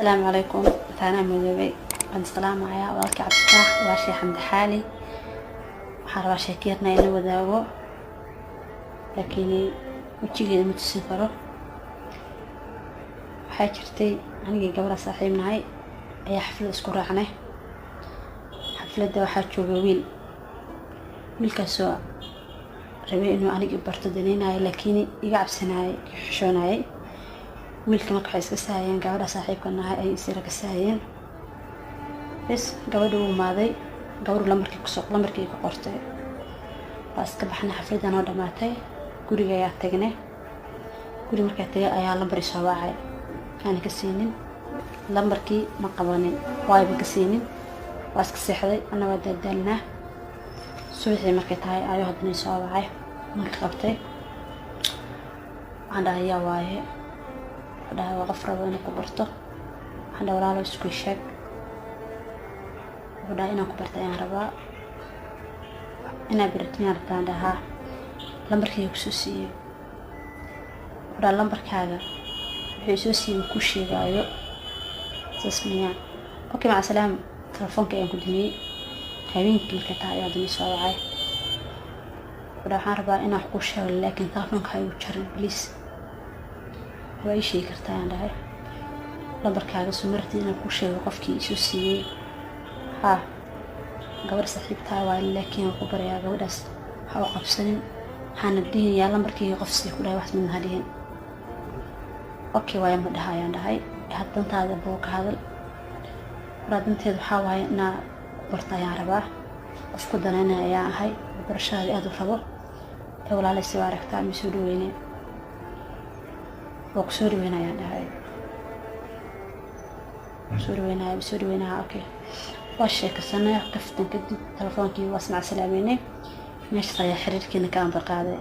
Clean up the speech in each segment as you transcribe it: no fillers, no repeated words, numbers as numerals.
السلام عليكم. أنا مدوبي عند السلام عليا والك عبد الفتاح واشي حمد حالي وحرب شاكيرنا إنه وداوه لكني وجهي متسفره حاجرتي عنقي قبل صاحب معي أي حفلة أذكر عنه حفلة ده واحد شوقويل بالكسوة ربي إنه عنقي برتدنيناي لكني يقعب سناي يحشوناي wiilka marka waxay iska saayeen gabadha saaxiibkana ah ay isira ka saayeen bas gabadhu umaaday gabadhu lamarkii ku qortay bas ka baxna xafladan oo dhamaatay guriga ayaa tagnay guri markay tagay ayaa lambar soo wacay aan ka siinin lambarkii ma qabanin waayba ka siinin waas ka seexday ana waa dadalna suuxii markay tahay ayuu hadna soo wacay markii qabtay aan ayaa waaye ده وقف ربنا كبرته عند ولا له سكوي شك وده أنا كبرت يا ربا أنا برتني أرتان ده لمبرك يكسوسي وده لمبرك هذا يكسوسي وكوشي جايو تسميع أوكي مع السلامة تلفونك يا كدني هين كل كتاع يادني سواعي وده حربا أنا حكوشي ولكن تلفونك هاي وشرن بليس way sheegi kartaa aan dhahay lambarkaaga sumartii inaan ku sheego qofkii isu siiyay ha gabar saaxiibtaa waa laakiin ku barayaa gabadhaas ha u qabsanin waxaan diiyaa lambarkii qof si ku dhahay wax min hadiyeen okay way ma dhahayaan dhahay haddantaada buu ka hadal raadinteedu waxa waaye inaa bartayaan rabaa qofku dananaya ahay barashada aad u rabo ee walaalay si waaragtaa misoo dhaweynay وكسوري وين يا دهاي بسوري وين اوكي واش كسنه كفتن كدي تلفونكي واسمع سلاميني مش صاير حريركي ان كان بقاده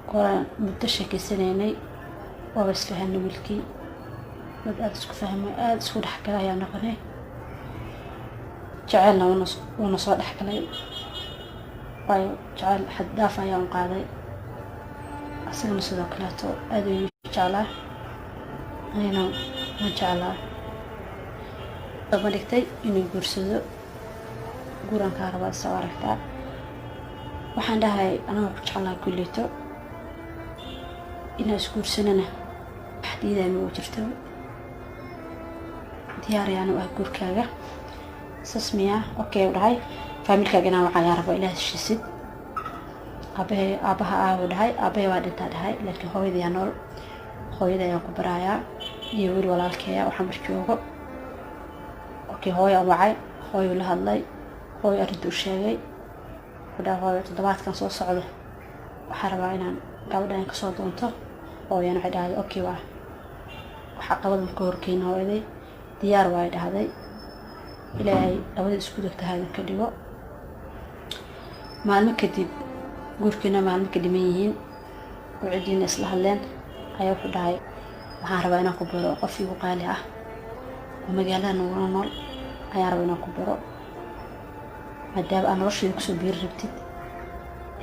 قران متشكي سنيني وبس فهمني ملكي بدأت اسكو فهمي اسكو دحكلا يا نقني جعلنا ونص دحكلاي واي جعل حد دافع يا قاضي أصلاً سيدا كلاته أدوي جعله أنا ما جعله طب ملكتي إنه يقرصده قران كهرباء سواركتا وحان دهاي أنا ما جعله كليته إنه يقرصننا حديدا موجرته دياري أنا وأقول كاغا سسمية أوكي ودهاي فاميلكا جنا وعيا ربا إله الشيسد أبها ودهاي أبها وادنتا دهاي لكن هويدي نول هويدي أنا كبرايا يقول ولا الكيا وحمر جوجو أوكي هوي أبعي هوي ولا هاللي هوي أريد الشيء وده هوي تضبط كان صوت صعده وحرباينا قبل كصوت دونته هوي أنا عداي أوكي واه وحق قبل الكوركين هويدي ديار وايد هذي إلى لو يسكتك هذا كديو مع المكتب gurkina maalmo ka dhiman yihiin oo cidina isla hadleen ayaa ku dhahay waxaan rabaa inaan ku baro qof igu qaali ah oo magaalada nool ayaa rabaa inaan ku baro maadaama aan noloshayda kusoo biiri rabtid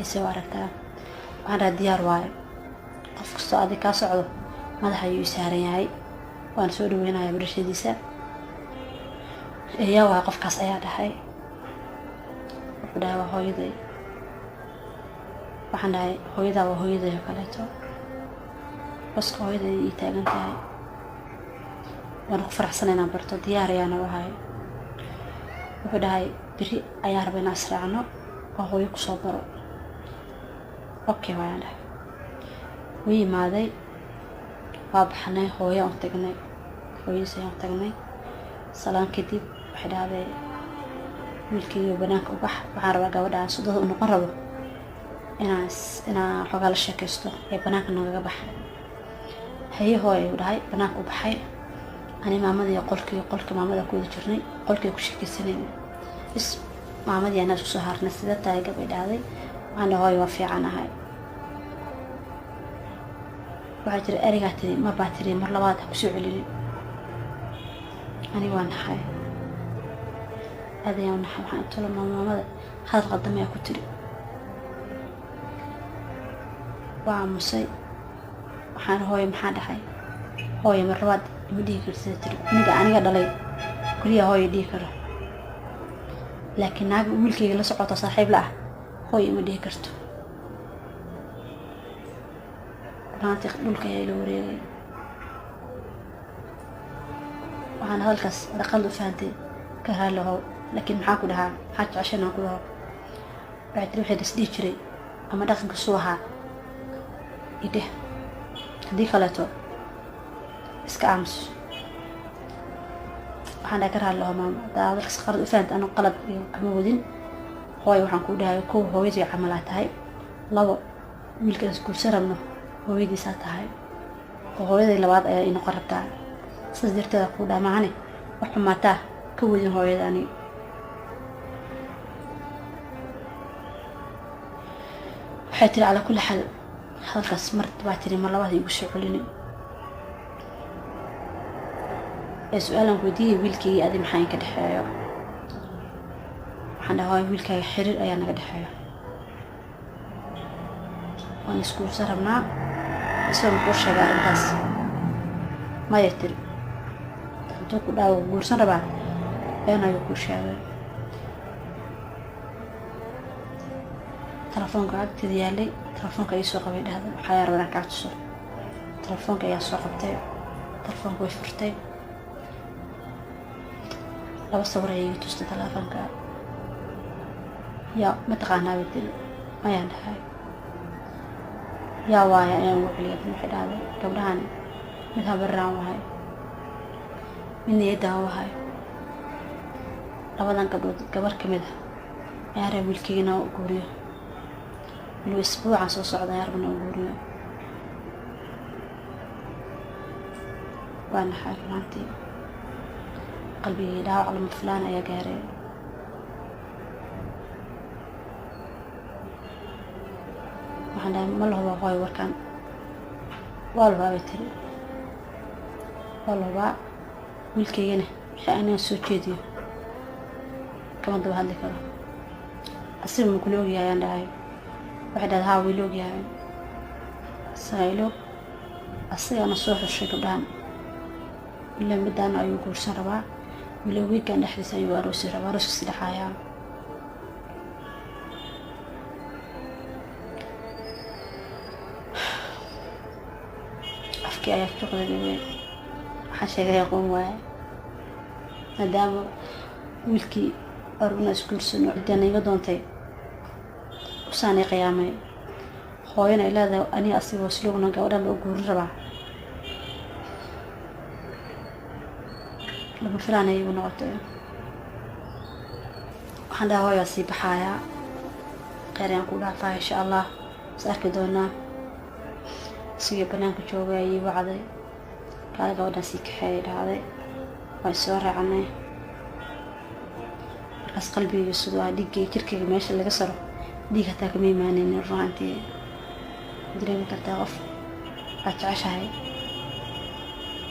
isoo aragtaa waxaan rabaa diyaar waaye qof kastoo adig kaa socdo madaxa ayuu saaran yahay waan soo dhaweynayaa barashadiisa ayaa waa qofkaas ayaa dhahay wuxuu dhahay waa hooyaday waxaan dhahay hooyada waa hooyaday kaleeto baska hooyaday ii taagan tahay waan ku faraxsan inaan barto diyaar ayaana wahay wuxuu dhahay biri ayaa rabaa inaan israacno oo hooyo kusoo baro okay waan dhahay wuu yimaaday waa baxnay hooyo aan tagnay hooyadiisa aan tagnay salaan kadib waxay dhahday wiilkii banaanka u bax waxaan rabaa gabadhaas sodada u noqon rabo inaa xogaa la sheekaysto ee banaanka nooga bax haye hooyo dhahay banaanka u baxay ani maamadii qolkii maamada ku wada jirnay qolkii ku sheekaysanay is maamadii ana soo harnay sida taay gabay dhaaday waxaan hooyo waa fiican ahay waxa jira eriga tiri ma baatiri mar labaad ku soo celin ani waan nahay adayaan nahay waxaan tolo maamada hal qadamay ku tiri waa musay waxaan hooyo maxaa dhahay hooyo mar labaad ima dhihi kartid tiri aniga dhalay kaliya hooyo dhihi karo laakiin naag wiilkayga la socoto saaxiib la ah hooyo ima dhihi karto maanta dhulka ayaa ila wareegay waxaan halkaas dhaqan u fahantay ka raalaho laakiin maxaa ku dhahaa maxaa jeceshanaan ku dhaho waxay tiri waxay isdhihi jiray ama dhaqanka suu ahaa idheh haddii kaleeto iska aamuso waxaan dhaha ka raalaho maama hadaa dalkas qalad u fahantay anu qalad iyo kama wadin hooyo waxaan kuu dhahayo kow hooyadii camalaa tahay labo wiilkaas guursan rabno hooyadiisaa tahay oo hooyaday labaad ayaa ii noqon rabtaa sidaas darteeda kuu dhaha maahane wax xumaataa ka wadin hooyada ani waxay tiri calaa kulli xaal hadalkaas mar baa tiri mar labaad igu soo celini ee su-aalaan weydiiyey wiilkaygii adi maxaa inka dhexeeyo waxaan dhaha hooyo wiilkaaga xiriir ayaa naga dhexeeyo waan isguursan rabnaa isagoo makuu sheega arrintaas maya tiri hadduu ku dhaawo guursan rabaa been ayuu kuu sheegay telefoonka agteeda yaalay telefoonka ii soo qabay dhahda waxaa yaa rabaa inaan kaa tuso telefoonka ayaa soo qabtay telefoonka way furtay laba sawir ayay ii tustay telefoonka yaa mataqaanaa bay tiri mayaan dhahay yaa waaya ayaan ugu celiyay waxay dhahday gabdhahan mid habaraan wahay mid niyadaan wahay labadan gabdhood gabar ka mid ah ayaan rabaa wiilkaygana u guuriyo weliba isbuucan soo socda ayaan rabana u guuriyo waa naxay runaantii qalbigii dhaawac lama filaan ayaa gaaray waxaan dhahay ma lahubaa hooyo warkaan waa lahubaa bay tiri waa lahubaa wiilkaygana wixii aniga soo jeediyo kama daba hadli karo asiga ma kula ogyahay ayaan dhahay waxay dhahday haa wiila ogyahay isagaa ila og asigana soo xushay gabdhahan ilaa middaana ayuu guursan rabaa wila wiilkan dhexdiisa ayuu aroosi rabaa arooskiisi dhexaayaa afkii ayaa juqda dhibay waxaan sheegay aqoon waaye maadaama wiilkii aruna isguursano ciddana iga doontay usaanay qiyaamay hooyana ay leedahay aniga asigoo slogna gabadhan ba u guurin rabaa lama filaan ay igu noqotay waxaan dhaha hooyaa sii baxaayaa kheyr ayaan ku dhaafaa insha allah is arki doonaa isigii banaanka joogay ayay wacday kaala gabadhan sii kaxeeyay dhahday waa isoo raacanay markaas qalbigayga sidoo ah dhiiggayga jirkayga meesha laga saro dhiig hataa kama imaanaynin runaantii dareemi kartaa qof aad jeceshahay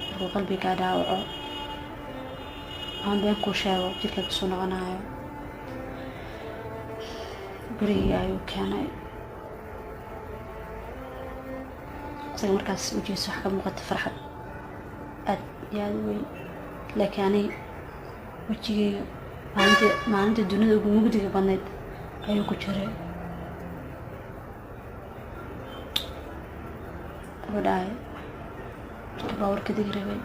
markuu qalbigaa dhaawaco aan been kuu sheego jirka kusoo noqonayo gurigii ayuu keenay isaga markaas ujeeso wax ka muuqata farxad aad iyo aada u weyn laakiin aniga wejigayga maalinta dunida ugu mugdiga badnayd ayuu ku jiray wuxuu dhahay marka baawarka degi rabay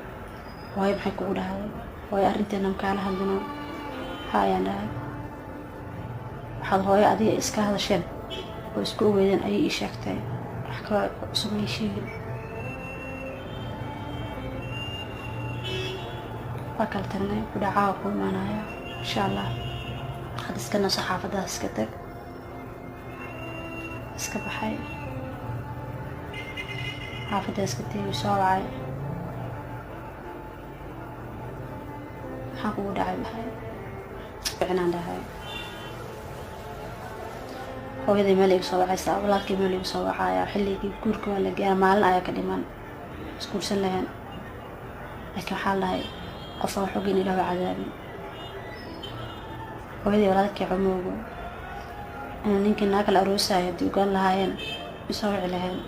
waayo maxay kugu dhahday waayo arrinteena makaala hadlino haa ayaan dhahay waxaad hooyo adiga iska hadasheen oo isku ogeydeen ayay ii sheegtay wax kaloo cusub ii sheegin waa kala tagnay kudhacaawa ku imaanaya insha allah had iska naso xaafadaas iska tag iska baxay xaafadda iska tegay soo wacay maxaa kugu dhacay maxay ficnaan dhahay hooyaday meel igu soo wacaysaa walaalkii meel igu soo wacaya xilligii guurka waa la gaara maalin ayaa ka dhiman isguursan lahayn laakiin waxaa la dhahay qof aan xogin ilaah waa cadaabin hooyadii walaalkii xumoogo inuu ninkii naag la aroosayo haddii ogaan lahaayeen isoo wici lahayn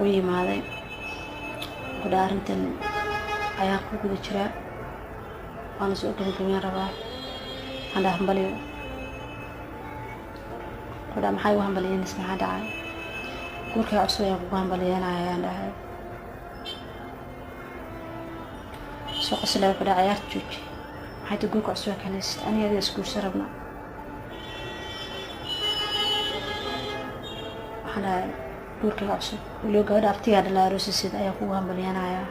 u yimaaday gudda arrintan ayaa ku guda jira waana soo gabagabeyn rabaa waxaan dhahay hambaliyo gudda maxay u hambaliyeenaysa maxaa dhacay guurkaa cusub ayaan kugu hambaliyeenaya ayaan dhahay soo qoslaya gudda ciyaarta jooji maxay ta guurka cusub ka haysata aniga adiga isguursan rabna waxaan dhahay guurka cusub weliba gabadha abtigaa dhalaa aroosiseeda ayaa kugu hambaliyeenaya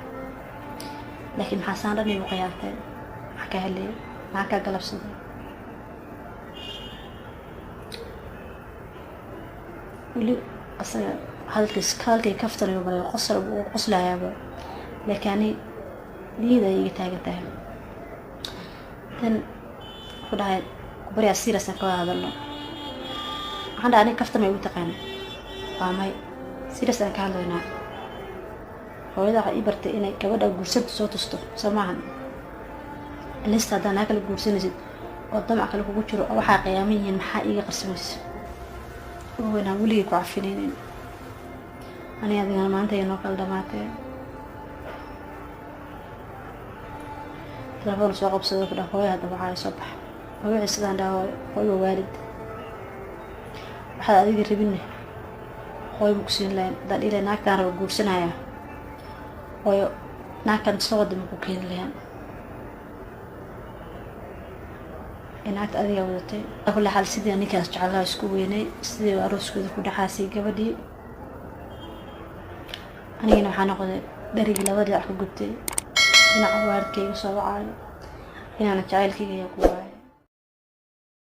laakiin maxaa saan dhan igu qiyaartay maxaa ka helay maxaa ka galabsaday weli asaga hadalkay kaftanayo balay qoslayaaba laakiin ani niyada ay iga taagan tahay dan ku dhahay kubariyaa serious aan ka wada hadalno waxaan dhahay aniga kaftan may ugu taqaana waa may serious aan ka hadlaynaa hooyada waxay ii bartay inay gabadha guursada soo tusto soo maahan lista haddaan naa kala guursanaysid oo damac kale kugu jiro oo waxaa qiyaaman yihiin maxaa iiga qarsamaysa weynaan weligay ku cafinaynin aniga adigana maanta ay noo kala dhamaatee telefoon soo qabsado ku dhaha hooyo hadda waxaa soo baxa hooyo sidaan dhaha hooyo waalid waxaad adiga rabinne hooyo ma ku siin lahayn haddaan ilaa naagtaan raba guursanaya hooyo naagkan soo wada ma ku keeni lahayn naagta adiga wadatay kulle xaal sidii ninkaas jecelaha isku weynay sidii arooskooda ku dhaxaasay gabadhii anigana waxaa noqday dharigii laba dhinac ka gubtay dhinaca waalidkayga soo wacaayo inaana jacaylkayga ayaa ku waayay